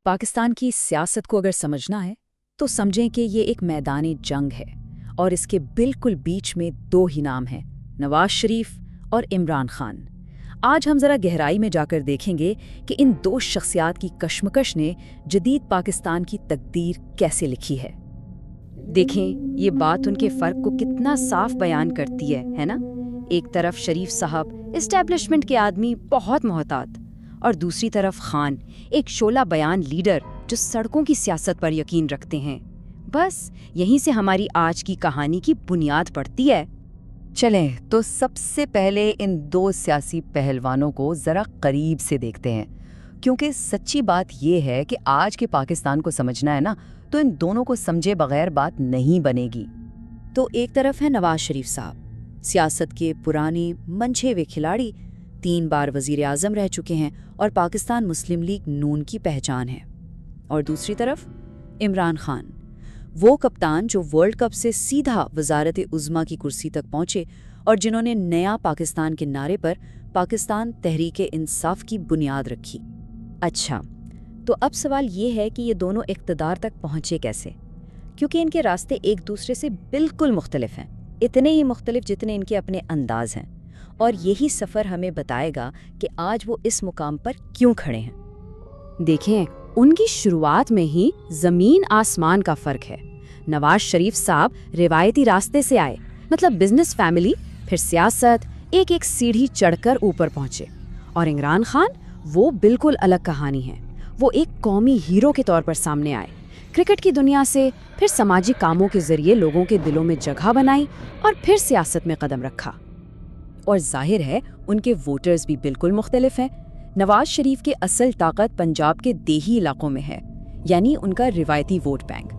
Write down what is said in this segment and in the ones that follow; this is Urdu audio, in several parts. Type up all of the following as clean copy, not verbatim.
پاکستان کی سیاست کو اگر سمجھنا ہے تو سمجھیں کہ یہ ایک میدان جنگ ہے اور اس کے بالکل بیچ میں دو ہی نام ہیں، نواز شریف اور عمران خان۔ آج ہم ذرا گہرائی میں جا کر دیکھیں گے کہ ان دو شخصیات کی کشمکش نے جدید پاکستان کی تقدیر کیسے لکھی ہے۔ دیکھیں یہ بات ان کے فرق کو کتنا صاف بیان کرتی ہے نا؟ ایک طرف شریف صاحب اسٹیبلشمنٹ کے آدمی بہت محتاط، اور دوسری طرف خان ایک شعلہ بیان لیڈر جو سڑکوں کی سیاست پر یقین رکھتے ہیں۔ بس یہیں سے ہماری آج کی کہانی کی بنیاد پڑتی ہے۔ چلیں تو سب سے پہلے ان دو سیاسی پہلوانوں کو ذرا قریب سے دیکھتے ہیں، کیونکہ سچی بات یہ ہے کہ آج کے پاکستان کو سمجھنا ہے نا، تو ان دونوں کو سمجھے بغیر بات نہیں بنے گی۔ تو ایک طرف ہے نواز شریف صاحب، سیاست کے پرانے منچھے ہوئے کھلاڑی، 3 بار وزیر اعظم رہ چکے ہیں اور پاکستان مسلم لیگ نون کی پہچان ہے۔ اور دوسری طرف عمران خان، وہ کپتان جو ورلڈ کپ سے سیدھا وزارت عظمیٰ کی کرسی تک پہنچے اور جنہوں نے نیا پاکستان کے نعرے پر پاکستان تحریک انصاف کی بنیاد رکھی۔ اچھا، تو اب سوال یہ ہے کہ یہ دونوں اقتدار تک پہنچے کیسے؟ کیونکہ ان کے راستے ایک دوسرے سے بالکل مختلف ہیں، اتنے ہی مختلف جتنے ان کے اپنے انداز ہیں، اور یہی سفر ہمیں بتائے گا کہ آج وہ اس مقام پر کیوں کھڑے ہیں۔ دیکھیں، ان کی شروعات میں ہی زمین آسمان کا فرق ہے۔ نواز شریف صاحب روایتی راستے سے آئے، مطلب بزنس فیملی، پھر سیاست، ایک ایک سیڑھی چڑھ کر اوپر پہنچے۔ اور عمران خان وہ بالکل الگ کہانی ہے۔ وہ ایک قومی ہیرو کے طور پر سامنے آئے، کرکٹ کی دنیا سے، پھر سماجی کاموں کے ذریعے لوگوں کے دلوں میں جگہ بنائی اور پھر سیاست میں قدم رکھا۔ اور ظاہر ہے ان کے ووٹرز بھی بالکل مختلف ہیں۔ نواز شریف کی اصل طاقت پنجاب کے دیہی علاقوں میں ہے، یعنی ان کا روایتی ووٹ بینک،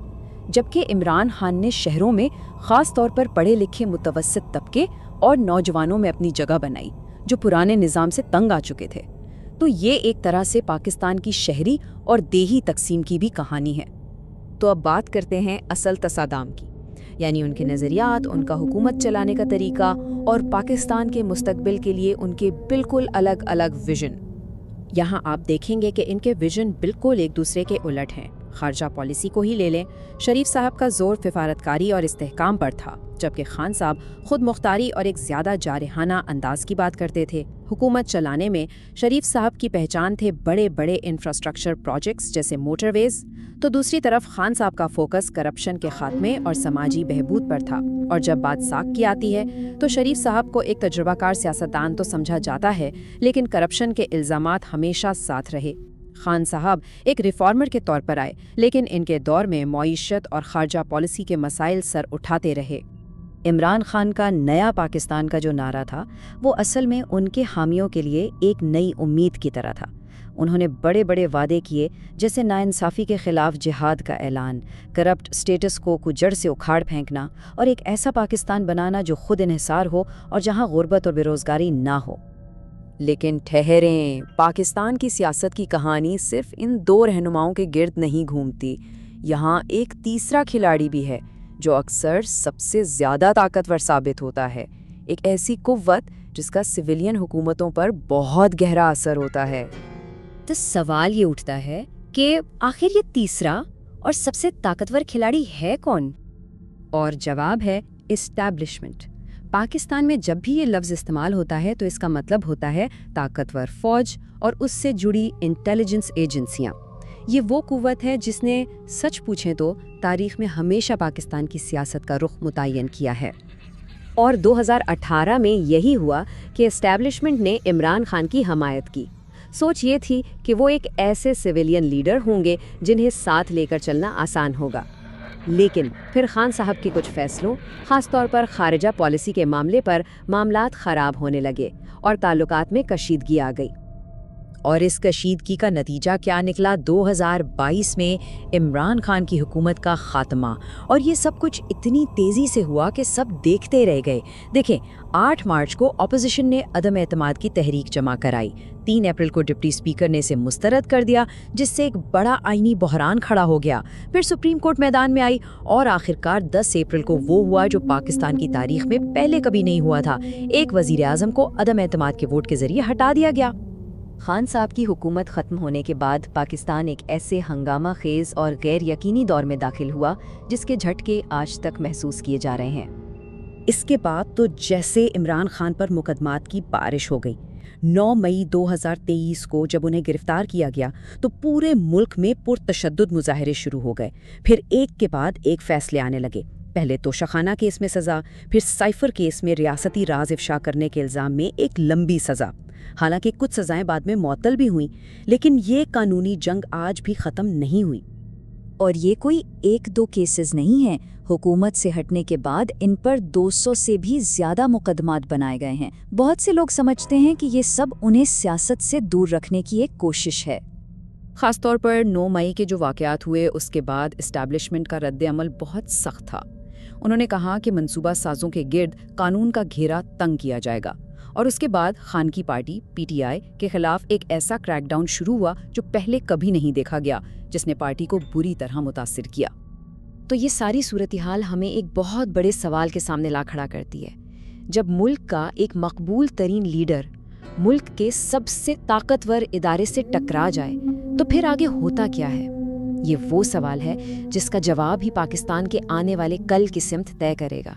جبکہ عمران خان نے شہروں میں خاص طور پر پڑھے لکھے متوسط طبقے اور نوجوانوں میں اپنی جگہ بنائی جو پرانے نظام سے تنگ آ چکے تھے۔ تو یہ ایک طرح سے پاکستان کی شہری اور دیہی تقسیم کی بھی کہانی ہے۔ تو اب بات کرتے ہیں اصل تصادم کی، یعنی ان کے نظریات، ان کا حکومت چلانے کا طریقہ اور پاکستان کے مستقبل کے لیے ان کے بالکل الگ الگ ویژن۔ یہاں آپ دیکھیں گے کہ ان کے ویژن بالکل ایک دوسرے کے الٹ ہیں۔ خارجہ پالیسی کو ہی لے لیں، شریف صاحب کا زور سفارتکاری اور استحکام پر تھا، جبکہ خان صاحب خود مختاری اور ایک زیادہ جارحانہ انداز کی بات کرتے تھے۔ حکومت چلانے میں شریف صاحب کی پہچان تھے بڑے بڑے انفراسٹرکچر پروجیکٹس جیسے موٹر ویز، تو دوسری طرف خان صاحب کا فوکس کرپشن کے خاتمے اور سماجی بہبود پر تھا۔ اور جب بات ساکھ کی آتی ہے تو شریف صاحب کو ایک تجربہ کار سیاستدان تو سمجھا جاتا ہے، لیکن کرپشن کے الزامات ہمیشہ ساتھ رہے۔ خان صاحب ایک ریفارمر کے طور پر آئے، لیکن ان کے دور میں معیشت اور خارجہ پالیسی کے مسائل سر اٹھاتے رہے۔ عمران خان کا نیا پاکستان کا جو نعرہ تھا، وہ اصل میں ان کے حامیوں کے لیے ایک نئی امید کی طرح تھا۔ انہوں نے بڑے بڑے وعدے کیے، جیسے ناانصافی کے خلاف جہاد کا اعلان، کرپٹ اسٹیٹس کو جڑ سے اکھاڑ پھینکنا، اور ایک ایسا پاکستان بنانا جو خود انحصار ہو اور جہاں غربت اور بے روزگاری نہ ہو۔ لیکن ٹھہریں، پاکستان کی سیاست کی کہانی صرف ان دو رہنماؤں کے گرد نہیں گھومتی۔ یہاں ایک تیسرا کھلاڑی بھی ہے جو اکثر سب سے زیادہ طاقتور ثابت ہوتا ہے، ایک ایسی قوت جس کا سویلین حکومتوں پر بہت گہرا اثر ہوتا ہے۔ تو سوال یہ اٹھتا ہے کہ آخر یہ تیسرا اور سب سے طاقتور کھلاڑی ہے کون؟ اور جواب ہے اسٹیبلشمنٹ۔ پاکستان میں جب بھی یہ لفظ استعمال ہوتا ہے تو اس کا مطلب ہوتا ہے طاقتور فوج اور اس سے جڑی انٹیلیجنس ایجنسیاں۔ یہ وہ قوت ہے جس نے سچ پوچھیں تو تاریخ میں ہمیشہ پاکستان کی سیاست کا رخ متعین کیا ہے۔ اور 2018 میں یہی ہوا کہ اسٹیبلشمنٹ نے عمران خان کی حمایت کی۔ سوچ یہ تھی کہ وہ ایک ایسے سویلین لیڈر ہوں گے جنہیں ساتھ لے کر چلنا آسان ہوگا، لیکن پھر خان صاحب کے کچھ فیصلوں، خاص طور پر خارجہ پالیسی کے معاملے پر، معاملات خراب ہونے لگے اور تعلقات میں کشیدگی آ گئی۔ اور اس کشیدگی کا نتیجہ کیا نکلا؟ 2022 میں عمران خان کی حکومت کا خاتمہ، اور یہ سب کچھ اتنی تیزی سے ہوا کہ سب دیکھتے رہ گئے۔ دیکھیں، 8 مارچ کو اپوزیشن نے عدم اعتماد کی تحریک جمع کرائی، 3 اپریل کو ڈپٹی اسپیکر نے اسے مسترد کر دیا، جس سے ایک بڑا آئینی بحران کھڑا ہو گیا۔ پھر سپریم کورٹ میدان میں آئی اور آخرکار 10 اپریل کو وہ ہوا جو پاکستان کی تاریخ میں پہلے کبھی نہیں ہوا تھا، ایک وزیر اعظم کو عدم اعتماد کے ووٹ کے ذریعے ہٹا دیا گیا۔ خان صاحب کی حکومت ختم ہونے کے بعد پاکستان ایک ایسے ہنگامہ خیز اور غیر یقینی دور میں داخل ہوا جس کے جھٹکے آج تک محسوس کیے جا رہے ہیں۔ اس کے بعد تو جیسے عمران خان پر مقدمات کی بارش ہو گئی۔ 9 مئی 2023 کو جب انہیں گرفتار کیا گیا تو پورے ملک میں پرتشدد مظاہرے شروع ہو گئے۔ پھر ایک کے بعد ایک فیصلے آنے لگے۔ پہلے تو شاخانہ کیس میں سزا، پھر سائفر کیس میں ریاستی راز افشا کرنے کے الزام میں ایک لمبی سزا۔ حالانکہ کچھ سزائیں بعد میں معطل بھی ہوئیں، لیکن یہ قانونی جنگ آج بھی ختم نہیں ہوئی۔ اور یہ کوئی 1-2 کیسز نہیں ہیں۔ حکومت سے ہٹنے کے بعد ان پر 200 سے بھی زیادہ مقدمات بنائے گئے ہیں۔ بہت سے لوگ سمجھتے ہیں کہ یہ سب انہیں سیاست سے دور رکھنے کی ایک کوشش ہے۔ خاص طور پر 9 مئی کے جو واقعات ہوئے اس کے بعد اسٹیبلشمنٹ کا رد عمل بہت سخت تھا۔ انہوں نے کہا کہ منصوبہ سازوں کے گرد قانون کا گھیرا تنگ کیا جائے گا، اور اس کے بعد خان کی پارٹی PTI کے خلاف ایک ایسا کریک ڈاؤن شروع ہوا جو پہلے کبھی نہیں دیکھا گیا، جس نے پارٹی کو بری طرح متاثر کیا۔ تو یہ ساری صورتحال ہمیں ایک بہت بڑے سوال کے سامنے لا کھڑا کرتی ہے۔ جب ملک کا ایک مقبول ترین لیڈر ملک کے سب سے طاقتور ادارے سے ٹکرا جائے تو پھر آگے ہوتا کیا ہے؟ یہ وہ سوال ہے جس کا جواب ہی پاکستان کے آنے والے کل کی سمت طے کرے گا۔